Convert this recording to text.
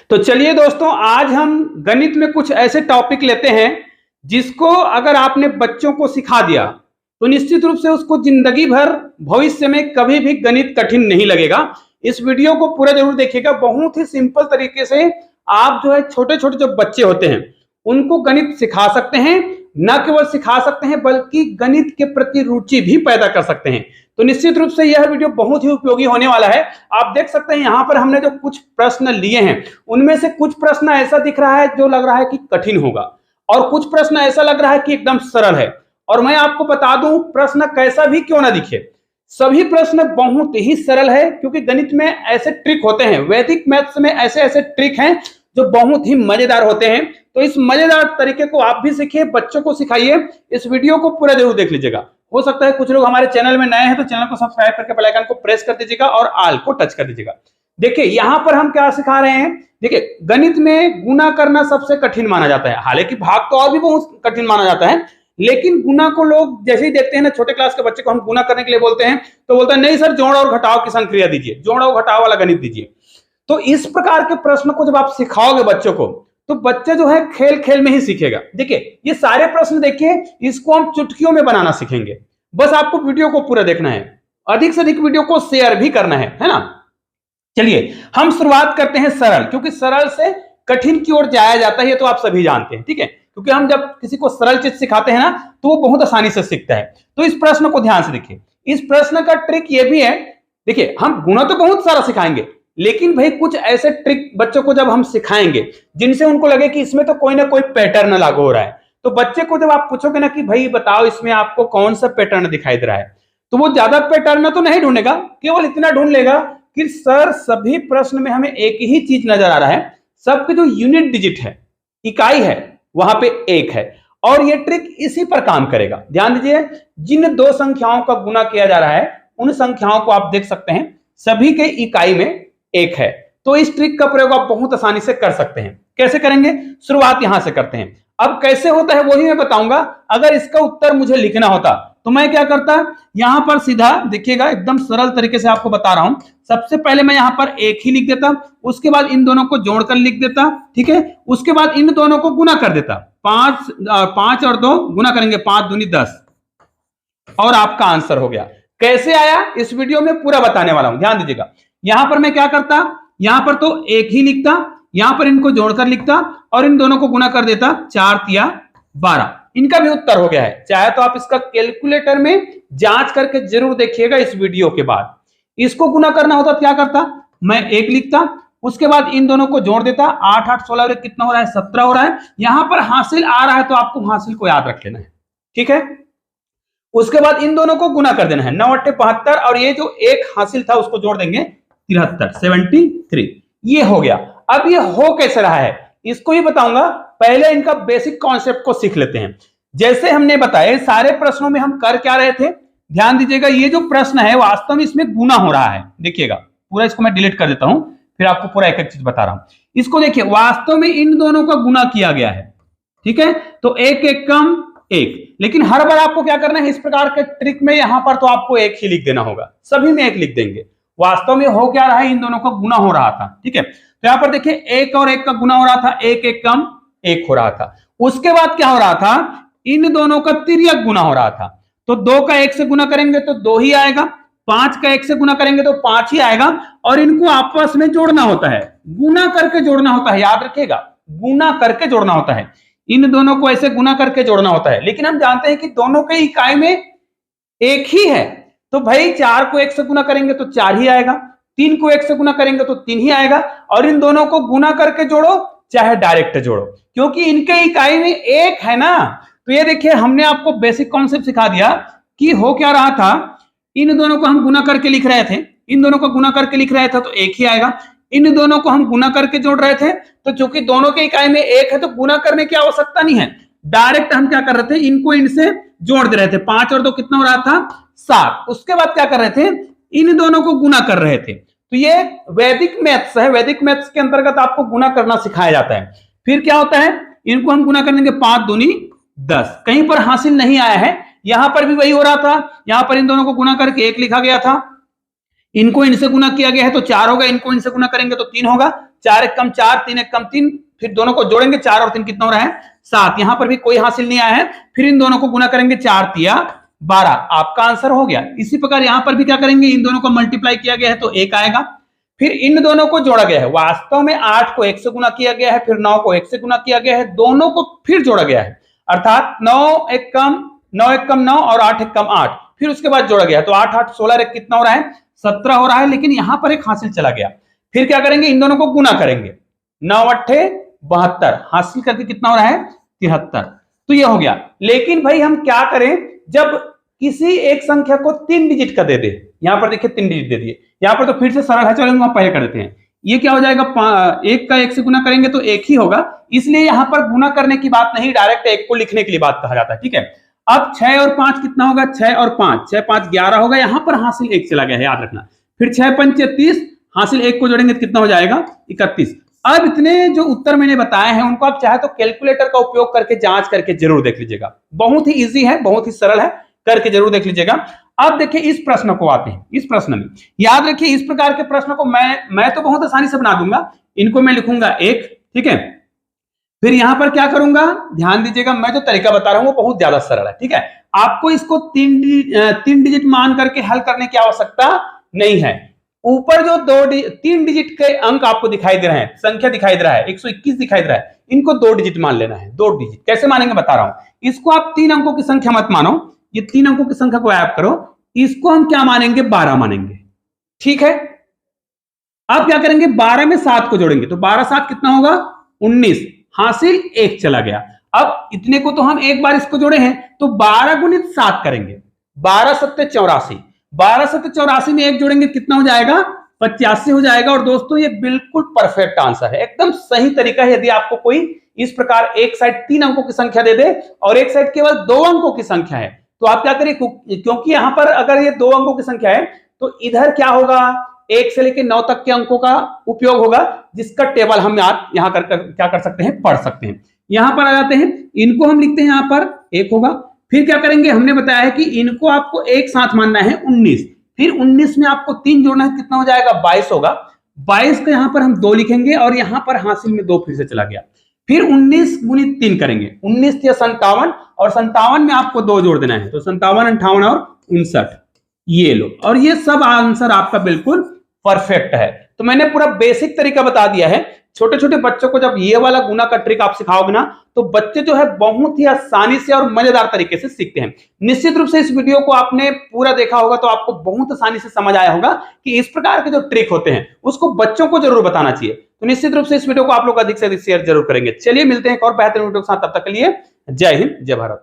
तो चलिए दोस्तों, आज हम गणित में कुछ ऐसे टॉपिक लेते हैं जिसको अगर आपने बच्चों को सिखा दिया तो निश्चित रूप से उसको जिंदगी भर भविष्य में कभी भी गणित कठिन नहीं लगेगा। इस वीडियो को पूरा जरूर देखिएगा। बहुत ही सिंपल तरीके से आप जो है छोटे छोटे जो बच्चे होते हैं उनको गणित सिखा सकते हैं। न केवल सिखा सकते हैं बल्कि गणित के प्रति रुचि भी पैदा कर सकते हैं। तो निश्चित रूप से यह वीडियो बहुत ही उपयोगी होने वाला है। आप देख सकते हैं यहाँ पर हमने जो कुछ प्रश्न लिए हैं उनमें से कुछ प्रश्न ऐसा दिख रहा है जो लग रहा है कि कठिन होगा और कुछ प्रश्न ऐसा लग रहा है कि एकदम सरल है। और मैं आपको बता दूं, प्रश्न कैसा भी क्यों ना दिखे, सभी प्रश्न बहुत ही सरल है, क्योंकि गणित में ऐसे ट्रिक होते हैं, वैदिक मैथ्स में ऐसे ऐसे ट्रिक हैं जो बहुत ही मजेदार होते हैं। तो इस मजेदार तरीके को आप भी सीखिए, बच्चों को सिखाइए। इस वीडियो को पूरा जरूर देख लीजिएगा। हो सकता है कुछ लोग हमारे चैनल में नए हैं तो चैनल को सब्सक्राइब करके बेल आइकन को प्रेस कर दीजिएगा और ऑल को टच कर दीजिएगा। देखिए यहां पर हम क्या सिखा रहे हैं। देखिए गणित में गुना करना सबसे कठिन माना जाता है, हालांकि भाग तो और भी बहुत कठिन माना जाता है, लेकिन गुना को लोग जैसे ही देखते हैं ना, छोटे क्लास के बच्चे को हम गुना करने के लिए बोलते हैं तो बोलते हैं नहीं सर, जोड़ और घटाव की संक्रिया दीजिए, जोड़ और घटाव वाला गणित दीजिए। तो इस प्रकार के प्रश्न को जब आप सिखाओगे बच्चों को तो बच्चे जो है खेल खेल में ही सीखेगा। देखिए ये सारे प्रश्न देखिए, इसको हम चुटकियों में बनाना सीखेंगे। बस आपको वीडियो को पूरा देखना है, अधिक से अधिक वीडियो को शेयर भी करना है ना। चलिए हम शुरुआत करते हैं सरल, क्योंकि सरल से कठिन की ओर जाया जाता है, ये तो आप सभी जानते हैं, ठीक है। क्योंकि हम जब किसी को सरल चीज सिखाते हैं ना तो वो बहुत आसानी से सीखता है। तो इस प्रश्न को ध्यान से देखिए। इस प्रश्न का ट्रिक ये भी है, देखिए हम गुना तो बहुत सारा सिखाएंगे, लेकिन भाई कुछ ऐसे ट्रिक बच्चों को जब हम सिखाएंगे जिनसे उनको लगे कि इसमें तो कोई ना कोई पैटर्न लागू हो रहा है। तो बच्चे को जब आप पूछोगे ना कि भाई बताओ इसमें आपको कौन सा पैटर्न दिखाई दे रहा है, तो वो ज्यादा पैटर्न तो नहीं ढूंढेगा, केवल इतना ढूंढ लेगा कि सर सभी प्रश्न में हमें एक ही चीज नजर आ रहा है, सबके जो यूनिट डिजिट है, इकाई है, वहां पे एक है। और ये ट्रिक इसी पर काम करेगा। ध्यान दीजिए, जिन दो संख्याओं का गुना किया जा रहा है उन संख्याओं को आप देख सकते हैं सभी के इकाई में एक है। तो इस ट्रिक का प्रयोग आप बहुत आसानी से कर सकते हैं। कैसे करेंगे, शुरुआत यहां से करते हैं। अब कैसे होता है वही मैं बताऊंगा। अगर इसका उत्तर मुझे लिखना होता तो मैं क्या करता, यहां पर सीधा देखिएगा, एकदम सरल तरीके से आपको बता रहा हूं। सबसे पहले मैं यहां पर एक ही लिख देता, उसके बाद इन दोनों को जोड़कर लिख देता, ठीक है। उसके बाद इन दोनों को गुना कर देता, 5 और 2 गुना करेंगे, 5 दूनी 10, और आपका आंसर हो गया। कैसे आया इस वीडियो में पूरा बताने वाला हूं, ध्यान दीजिएगा। यहां पर मैं क्या करता, यहां पर तो एक ही लिखता, यहां पर इनको जोड़कर लिखता और इन दोनों को गुना कर देता, 4 तिया 12। इनका भी उत्तर हो गया है। चाहे तो आप इसका कैलकुलेटर में जांच करके जरूर देखिएगा इस वीडियो के बाद। इसको गुना करना होता तो क्या करता, मैं एक लिखता, उसके बाद इन दोनों को जोड़ देता, 8 8 16 कितना हो रहा है, 17 हो रहा है। यहां पर हासिल आ रहा है तो आपको हासिल को याद रख लेना है, ठीक है। उसके बाद इन दोनों को गुना कर देना है, 9 8 72, और ये जो एक हासिल था उसको जोड़ देंगे, 73 73। ये हो गया। अब ये हो कैसे रहा है इसको ही बताऊंगा। पहले इनका बेसिक कॉन्सेप्ट को सीख लेते हैं। जैसे हमने बताया सारे प्रश्नों में हम कर क्या रहे थे, ध्यान दीजिएगा। ये जो प्रश्न है वास्तव में इसमें गुना हो रहा है, देखिएगा पूरा। इसको मैं डिलीट कर देता हूं, फिर आपको पूरा एक एक चीज बता रहा हूं। इसको देखिए, वास्तव में इन दोनों का गुना किया गया है, ठीक है। तो एक एक कम एक, लेकिन हर बार आपको क्या करना है, इस प्रकार के ट्रिक में यहां पर तो आपको एक ही लिख देना होगा, सभी में एक लिख देंगे। वास्तव में हो क्या रहा है, इन दोनों का गुना हो रहा था, ठीक है। तो यहां पर देखिए एक और एक का गुना हो रहा था, एक एक कम एक हो रहा था। उसके बाद क्या हो रहा था, इन दोनों का तिर्यक गुना हो रहा था। तो 2 का 1 से गुना करेंगे तो 2 ही आएगा, 5 का 1 से गुना करेंगे तो 5 ही आएगा। और इनको आपस में जोड़ना होता है, गुना करके जोड़ना होता है, याद रखिएगा, गुना करके जोड़ना होता है। इन दोनों को ऐसे गुना करके जोड़ना होता है। लेकिन हम जानते हैं कि दोनों के इकाई में एक ही है, तो भाई 4 को 1 से गुना करेंगे तो 4 ही आएगा, 3 को 1 से गुना करेंगे तो 3 ही आएगा। और इन दोनों को गुना करके जोड़ो चाहे डायरेक्ट जोड़ो, क्योंकि इनके इकाई में एक है ना। तो ये देखिए, हमने आपको बेसिक कॉन्सेप्ट सिखा दिया कि हो क्या रहा था। इन दोनों को हम गुना करके लिख रहे थे, इन दोनों को गुना करके लिख रहे थे तो एक ही आएगा। इन दोनों को हम गुना करके जोड़ रहे थे, तो चूंकि दोनों के इकाई में एक है तो गुना करने की आवश्यकता नहीं है, डायरेक्ट हम क्या कर रहे थे, इनको इनसे जोड़ दे रहे थे। 5 और 2 कितना हो रहा था, 7। उसके बाद क्या कर रहे थे, इन दोनों को गुना कर रहे थे। तो ये वैदिक मैथ्स है, वैदिक मैथ्स के अंतर्गत आपको गुना करना सिखाया जाता है। फिर क्या होता है, इनको हम गुना कर देंगे, 5 दूनी 10। कहीं पर हासिल नहीं आया है, यहां पर भी वही हो रहा था। यहां पर इन दोनों को गुना करके 1 लिखा गया था, इनको इनसे गुना किया गया है तो 4 होगा, इनको इनसे गुना करेंगे तो 3 होगा, 4 एक कम 4, 3 एक कम 3, फिर दोनों को जोड़ेंगे 4 और 3 कितना हो रहा है 7। यहां पर भी कोई हासिल नहीं आया है, फिर इन दोनों को गुना करेंगे 4 तिया 12, आपका आंसर हो गया। इसी प्रकार यहां पर भी क्या करेंगे, इन दोनों को मल्टीप्लाई किया गया है तो 1 आएगा, फिर इन दोनों को जोड़ा गया है, वास्तव में 8 को 1 से गुना किया गया है, फिर 9 को 1 से गुना किया गया है, दोनों को फिर जोड़ा गया है, अर्थात 9 एक कम 9 और 8 एक कम 8, फिर उसके बाद जोड़ा गया है तो 8 8 16 एक कितना हो रहा है 17 हो रहा है, लेकिन यहां पर एक हासिल चला गया। फिर क्या करेंगे, इन दोनों को गुना करेंगे, 9 8 72, हासिल करके कितना हो रहा है 73, तो ये हो गया। लेकिन भाई हम क्या करें, जब किसी एक संख्या को 3 डिजिट का दे दे, यहां पर देखिए 3 डिजिट दे दिए, यहां पर तो फिर से सरल है, चलो हम पहले कर देते हैं। ये क्या हो जाएगा, 1 का 1 से गुना करेंगे तो 1 ही होगा, इसलिए यहां पर गुना करने की बात नहीं, डायरेक्ट 1 को लिखने के लिए बात कहा जाता है, ठीक है। अब 6 और 5 कितना होगा, 6 और 5, 6 5 11 होगा, यहां पर हासिल 1 चला गया है, याद रखना। फिर 6 5 30, हासिल 1 को जोड़ेंगे तो कितना हो जाएगा 31। अब इतने जो उत्तर मैंने बताए हैं उनको आप चाहे तो कैलकुलेटर का उपयोग करके जांच करके जरूर देख लीजिएगा, बहुत ही इजी है, बहुत ही सरल है, करके जरूर देख लीजिएगा। अब देखिए इस प्रश्न को आते हैं, इस प्रश्न में याद रखिए, इस प्रकार के प्रश्न को मैं तो बहुत आसानी से बना दूंगा, इनको मैं लिखूंगा 1, ठीक है। फिर यहां पर क्या करूंगा, ध्यान दीजिएगा, मैं जो तरीका बता रहा हूं वो बहुत ज्यादा सरल है, ठीक है। आपको इसको 3 डिजिट मान करके हल करने की आवश्यकता नहीं है। ऊपर जो 3 डिजिट के अंक आपको दिखाई दे रहे हैं, संख्या दिखाई दे रहा है, 121 दिखाई दे रहा है, इनको 2 डिजिट मान लेना है। 2 डिजिट कैसे मानेंगे बता रहा हूं। इसको आप 3 अंकों की संख्या मत मानो, ये 3 अंकों की संख्या को ऐड करो, इसको हम क्या मानेंगे 12 मानेंगे, ठीक है। अब क्या करेंगे, 12 में 7 को जोड़ेंगे तो 12 7 कितना होगा 19, हासिल 1 चला गया। अब इतने को तो हम एक बार इसको जोड़े हैं तो 12 गुणित 7 करेंगे, 12 7 84, 12 7 84 में 1 जोड़ेंगे कितना हो जाएगा 85 हो जाएगा। और दोस्तों ये बिल्कुल परफेक्ट आंसर है, एकदम सही तरीका है। यदि आपको कोई इस प्रकार एक साइड 3 अंकों की संख्या दे दे और एक साइड केवल 2 अंकों की संख्या है तो आप क्या करिए, क्योंकि यहां पर अगर ये 2 अंकों की संख्या है तो इधर क्या होगा 1 से लेकर 9 तक के अंकों का उपयोग होगा, जिसका टेबल हम यहां क्या कर सकते हैं, पढ़ सकते हैं। यहां पर आ जाते हैं, इनको हम लिखते हैं, यहां पर 1 होगा। फिर क्या करेंगे, हमने बताया है कि इनको आपको एक साथ मानना है 19, फिर 19 में आपको 3 जोड़ना है, कितना हो जाएगा 22 होगा। 22 का यहां पर हम 2 लिखेंगे और यहां पर हासिल में 2 फिर से चला गया। फिर 19 गुणित 3 करेंगे, 19 या 57, और 57 में आपको 2 जोड़ देना है तो 57 58 और 59, ये लो। और ये सब आंसर आपका बिल्कुल परफेक्ट है। तो मैंने पूरा बेसिक तरीका बता दिया है। छोटे छोटे बच्चों को जब ये वाला गुना का ट्रिक आप सिखाओगे ना तो बच्चे जो है बहुत ही आसानी से और मजेदार तरीके से सीखते हैं। निश्चित रूप से इस वीडियो को आपने पूरा देखा होगा तो आपको बहुत आसानी से समझ आया होगा कि इस प्रकार के जो ट्रिक होते हैं उसको बच्चों को जरूर बताना चाहिए। तो निश्चित रूप से इस वीडियो को आप लोग अधिक से अधिक शेयर जरूर करेंगे। चलिए मिलते हैं एक और बेहतरीन वीडियो के साथ, तब तक के लिए जय हिंद जय भारत।